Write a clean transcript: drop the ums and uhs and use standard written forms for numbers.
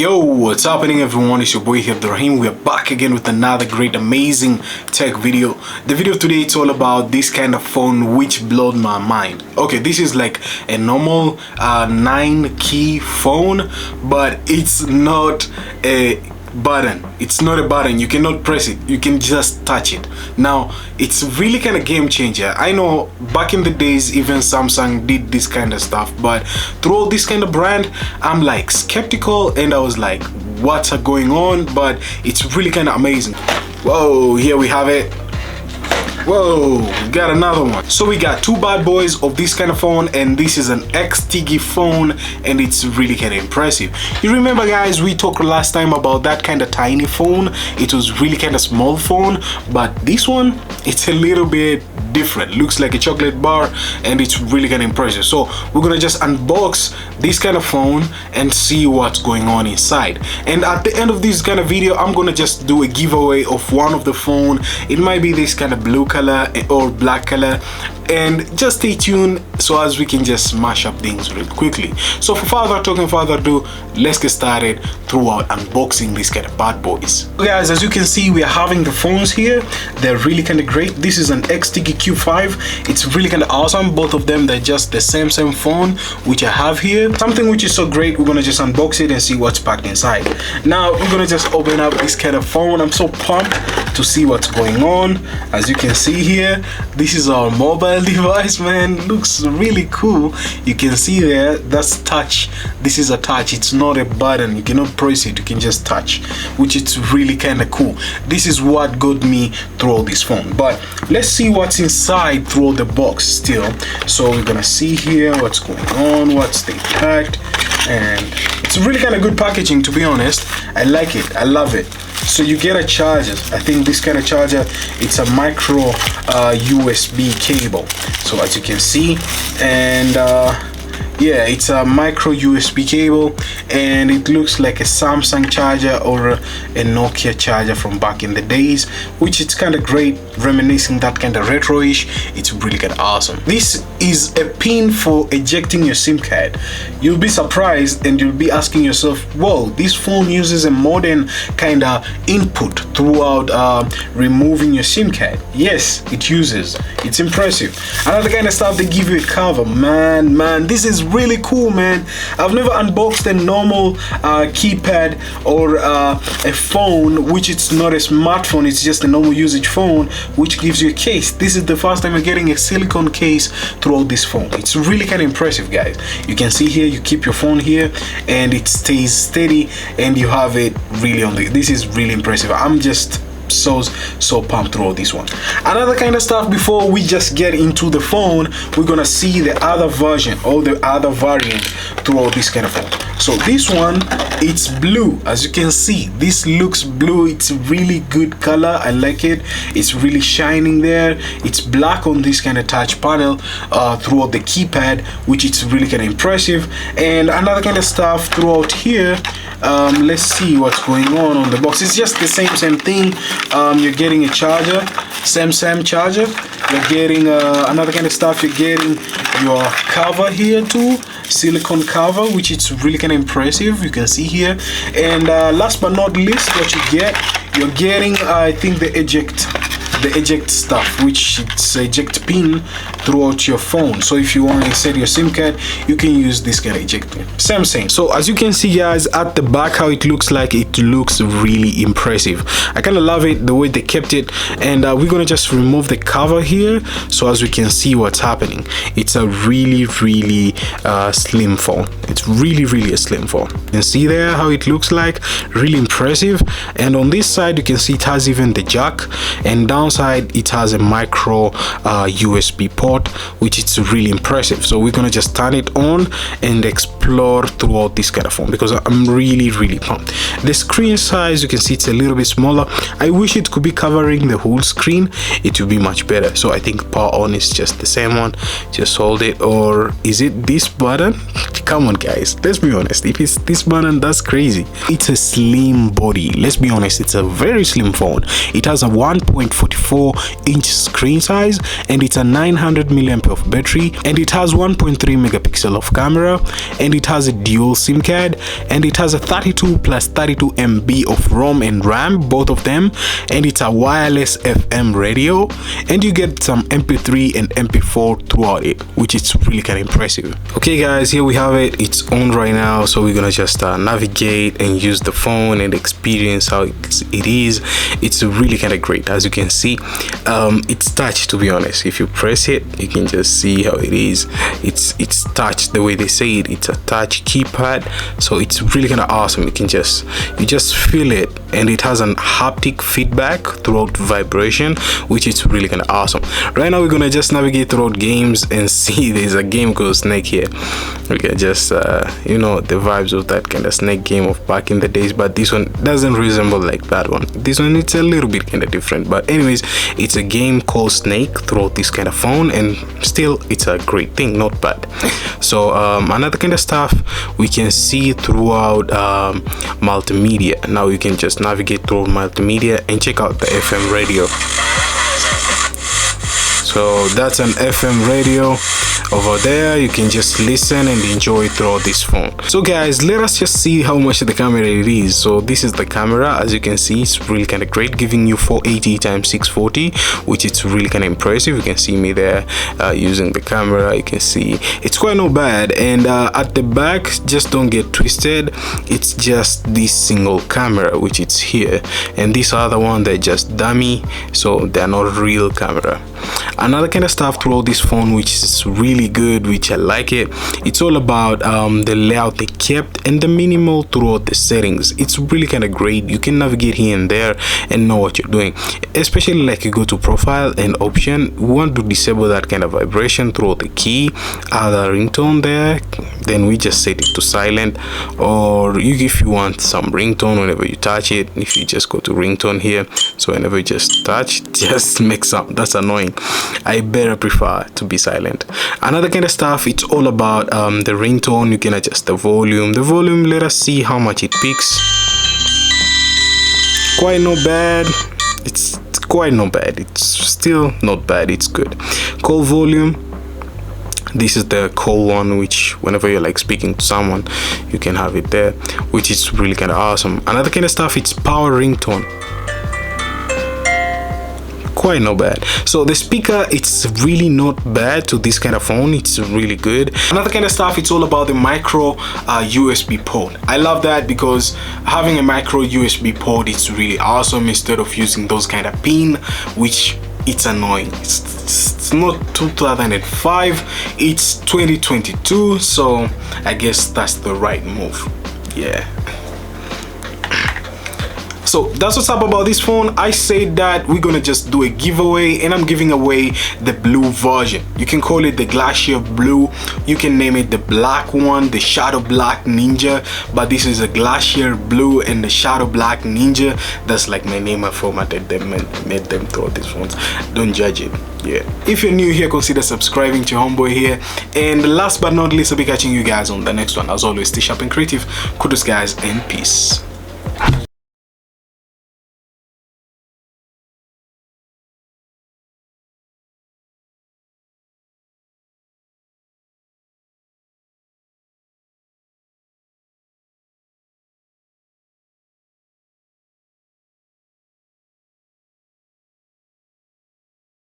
Yo, what's happening everyone? It's your boy here, Abdurrahim. We are back again with another great, amazing tech video. The video today, it's all about this kind of phone which blew my mind. Okay, this is like a normal 9-key phone, but it's not a button. It's not a button. You cannot press it. You can just touch it. Now, it's really kind of game changer. I know back in the days, even Samsung did this kind of stuff, but through this kind of brand, I'm like skeptical, and I was like, what's going on? But it's really kind of amazing. Whoa, here we have it. Whoa, we got another one. So we got two bad boys of this kind of phone, and this is an X-TIGI phone, and it's really kind of impressive. You remember guys, we talked last time about that kind of tiny phone. It was really kind of small phone, but this one, it's a little bit different. Looks like a chocolate bar, and it's really kind of impressive. So we're gonna just unbox this kind of phone and see what's going on inside. And at the end of this kind of video, I'm gonna just do a giveaway of one of the phone. It might be this kind of blue color or black color, and just stay tuned so as we can just smash up things real quickly. So for further ado, let's get started throughout unboxing these kind of bad boys. So guys, as you can see, we are having the phones here. They're really kind of great. This is an X-TIGI Q5. It's really kind of awesome. Both of them, they're just the same phone which I have here. Something which is so great, we're gonna just unbox it and see what's packed inside. Now we're gonna just open up this kind of phone. I'm so pumped to see what's going on. As you can see here, this is our mobile device, man. Looks really cool. You can see there, that's touch. This is a touch. It's not a button. You cannot press it. You can just touch, which is really kind of cool. This is what got me through this phone. But let's see what's inside through the box still. So we're gonna see here what's going on, what's they packed, and it's really kind of good packaging, to be honest. I like it. I love it. So you get a charger. I think this kind of charger, it's a micro USB cable. So as you can see, and yeah, it's a micro USB cable, and it looks like a Samsung charger or a Nokia charger from back in the days, which is kind of great, reminiscing that kind of retro-ish. It's really kind of awesome. This is a pin for ejecting your SIM card. You'll be surprised and you'll be asking yourself, whoa, this phone uses a modern kind of input throughout removing your SIM card. Yes, it uses. It's impressive. Another kind of stuff, they give you a cover. Man, this is really cool, man. I've never unboxed a normal keypad or a phone which it's not a smartphone, it's just a normal usage phone which gives you a case. This is the first time you're getting a silicone case throughout this phone. It's really kind of impressive, guys. You can see here, you keep your phone here and it stays steady, and you have it really on the, this is really impressive. I'm just so pumped through this one. Another kind of stuff, before we just get into the phone, we're gonna see the other version or the other variant throughout this kind of phone. So this one, it's blue. As you can see, this looks blue. It's really good color. I like it. It's really shining there. It's black on this kind of touch panel throughout the keypad, which is really kind of impressive. And another kind of stuff throughout here, let's see what's going on the box. It's just the same thing. You're getting a charger, same charger. You're getting another kind of stuff. You're getting your cover here too, silicone cover, which is really kind of impressive. You can see here. And last but not least, what you're getting I think the eject stuff, which it's eject pin throughout your phone. So if you want to insert your SIM card, you can use this kind of eject pin. Same. So as you can see guys, at the back how it looks like, it looks really impressive. I kind of love it the way they kept it. And we're gonna just remove the cover here, so as we can see what's happening. It's a really slim phone. It's really a slim phone. You can see there how it looks like, really impressive. And on this side you can see it has even the jack, and downside it has a micro USB port, which is really impressive. So we're gonna just turn it on and explore throughout this kind of phone, because I'm really pumped. The screen size, you can see it's a little bit smaller. I wish it could be covering the whole screen. It would be much better. So I think power on is just the same one. Just hold it, or is it this button? Come on guys, let's be honest. If it's this button, that's crazy. It's a slim body. Let's be honest, it's a very slim phone. It has a 1.45 6.4-inch screen size, and it's a 900 milliamp of battery, and it has 1.3 megapixel of camera, and it has a dual SIM card, and it has a 32 plus 32 MB of ROM and RAM, both of them, and it's a wireless FM radio, and you get some MP3 and MP4 throughout it, which is really kind of impressive. Okay guys, here we have it. It's on right now, so we're gonna just navigate and use the phone and experience how it is. It's really kind of great. As you can see, it's touch, to be honest. If you press it, you can just see how it is. It's touch the way they say it. It's a touch keypad, so it's really kind of awesome. You just feel it, and it has an haptic feedback throughout vibration, which is really kind of awesome. Right now we're gonna just navigate throughout games and see there's a game called Snake here. Okay, just you know, the vibes of that kind of Snake game of back in the days, but this one doesn't resemble like that one. This one, it's a little bit kind of different, but anyways, it's a game called Snake throughout this kind of phone, and still it's a great thing, not bad. So another kind of stuff we can see throughout multimedia. Now you can just navigate through multimedia and check out the FM radio. So that's an FM radio over there. You can just listen and enjoy throughout this phone. So guys, let us just see how much the camera it is. So this is the camera. As you can see, it's really kind of great, giving you 480 x 640, which is really kind of impressive. You can see me there using the camera. You can see it's quite not bad. And at the back, just don't get twisted, it's just this single camera which it's here, and this other one, they're just dummy, so they're not real camera. Another kind of stuff throughout this phone which is really good, which I like it, it's all about the layout they kept and the minimal throughout the settings. It's really kind of great. You can navigate here and there and know what you're doing, especially like you go to profile and option. We want to disable that kind of vibration throughout the key, add a ringtone there, then we just set it to silent, or if you want some ringtone whenever you touch it, if you just go to ringtone here, so whenever you just touch, just makes up. That's annoying. I better prefer to be silent. Another kind of stuff, it's all about the ringtone. You can adjust the volume. Let us see how much it picks. Quite not bad. It's quite not bad. It's still not bad. It's good. Call volume, this is the call one, which whenever you're like speaking to someone, you can have it there, which is really kind of awesome. Another kind of stuff, it's power ringtone. Quite not bad. So the speaker, it's really not bad to this kind of phone. It's really good. Another kind of stuff, it's all about the micro USB port. I love that, because having a micro USB port, it's really awesome, instead of using those kind of pin, which it's annoying. It's not 2005, it's 2022, so I guess that's the right move. Yeah. So that's what's up about this phone. I said that we're gonna just do a giveaway, and I'm giving away the blue version. You can call it the Glacier Blue, you can name it the black one, the Shadow Black Ninja, but this is a Glacier Blue and the Shadow Black Ninja. That's like my name. I formatted them and made them throw these phones. Don't judge it. Yeah, if you're new here, consider subscribing to Homeboy here, and last but not least, I'll be catching you guys on the next one. As always, stay sharp and creative. Kudos guys, and peace.